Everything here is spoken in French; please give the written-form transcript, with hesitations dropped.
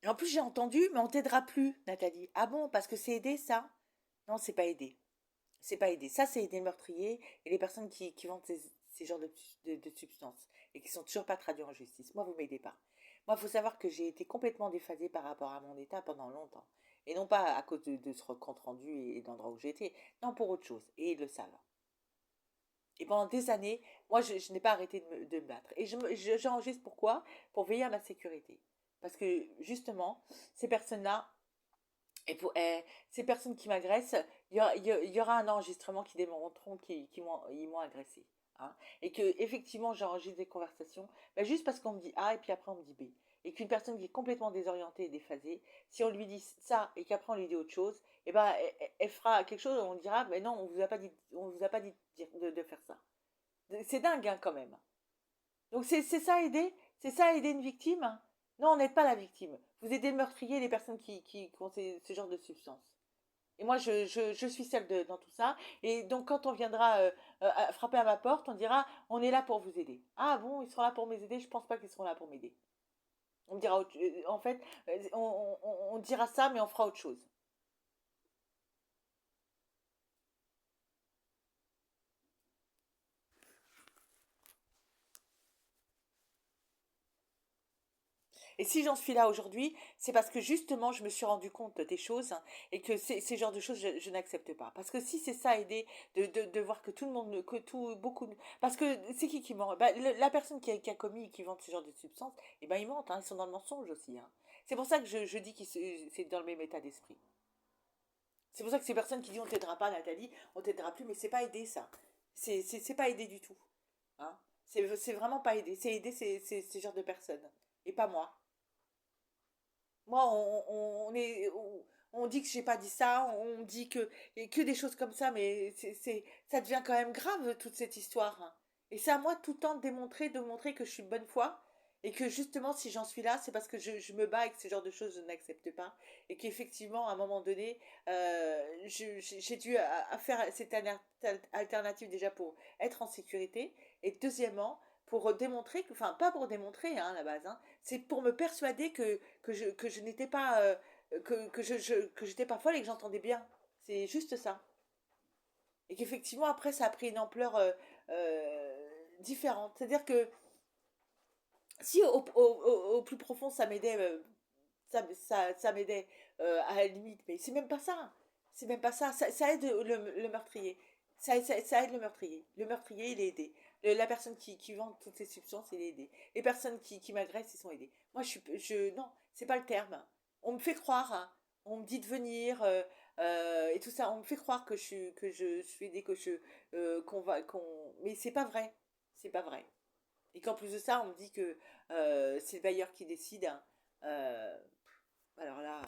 Et en plus, j'ai entendu, mais on t'aidera plus, Nathalie. Ah bon, parce que c'est aider ça? Non, c'est pas aider. C'est pas aider. Ça, c'est aider le meurtrier et les personnes qui vendent ces genres de substances et qui sont toujours pas traduites en justice. Moi, vous m'aidez pas. Moi, il faut savoir que j'ai été complètement déphasée par rapport à mon état pendant longtemps. Et non pas à cause de ce compte rendu et de l'endroit où j'étais. Non, pour autre chose. Et ils le savent. Et pendant des années, moi, je n'ai pas arrêté de me battre. Et j'enregistre pourquoi? Pour veiller à ma sécurité. Parce que, justement, ces personnes-là, ces personnes qui m'agressent, il y aura un enregistrement qui démontreront ils m'ont agressé. Hein. Et que effectivement j'enregistre des conversations, ben, juste parce qu'on me dit A et puis après on me dit B. Et qu'une personne qui est complètement désorientée et déphasée, si on lui dit ça et qu'après on lui dit autre chose, et ben elle fera quelque chose, on dira, mais non, on vous a pas dit de faire ça. C'est dingue hein, quand même. Donc c'est ça aider? C'est ça aider une victime? Non, on n'aide pas la victime. Vous aidez le meurtrier et les personnes qui ont ce genre de substances. Et moi, je suis celle dans tout ça. Et donc, quand on viendra frapper à ma porte, on dira, on est là pour vous aider. Ah bon, ils seront là pour m'aider? Je pense pas qu'ils seront là pour m'aider. On me dira, en fait, on dira ça, mais on fera autre chose. Et si j'en suis là aujourd'hui, c'est parce que justement, je me suis rendu compte des choses hein, et que ces genres de choses, je n'accepte pas. Parce que si c'est ça, aider, de voir que tout le monde, que tout, beaucoup, parce que c'est qui ment bah, la personne qui a commis et qui vend ce genre de substances, eh ben, ils mentent, hein, ils sont dans le mensonge aussi. Hein. C'est pour ça que je dis que c'est dans le même état d'esprit. C'est pour ça que ces personnes qui disent on t'aidera pas, Nathalie, on t'aidera plus, mais c'est pas aider ça. C'est pas aider du tout. Hein. C'est vraiment pas aider. C'est aider ces genres de personnes. Et pas moi. Moi, on dit que j'ai pas dit ça, on dit que des choses comme ça, mais ça devient quand même grave toute cette histoire. Hein. Et c'est à moi tout le temps de montrer que je suis de bonne foi et que justement, si j'en suis là, c'est parce que je me bats avec ce genre de choses, je n'accepte pas. Et qu'effectivement, à un moment donné, j'ai dû à faire cette alternative déjà pour être en sécurité et deuxièmement, pour démontrer, enfin pas pour démontrer hein, à la base, hein, c'est pour me persuader que je n'étais pas que j'étais pas folle et que j'entendais bien. C'est juste ça. Et qu'effectivement après ça a pris une ampleur différente. C'est-à-dire que si au plus profond ça m'aidait ça m'aidait à la limite, mais c'est même pas ça. C'est même pas ça. Ça aide le meurtrier. Ça aide le meurtrier. Le meurtrier, il est aidé. La personne qui vend toutes ces substances, il est aidé. Les personnes qui m'agressent, ils sont aidés. Moi, non, c'est pas le terme. On me fait croire, hein. On me dit de venir et tout ça. On me fait croire que je suis aidée, qu'on va, mais c'est pas vrai. C'est pas vrai. Et qu'en plus de ça, on me dit que c'est le bailleur qui décide. Hein. Euh, alors là,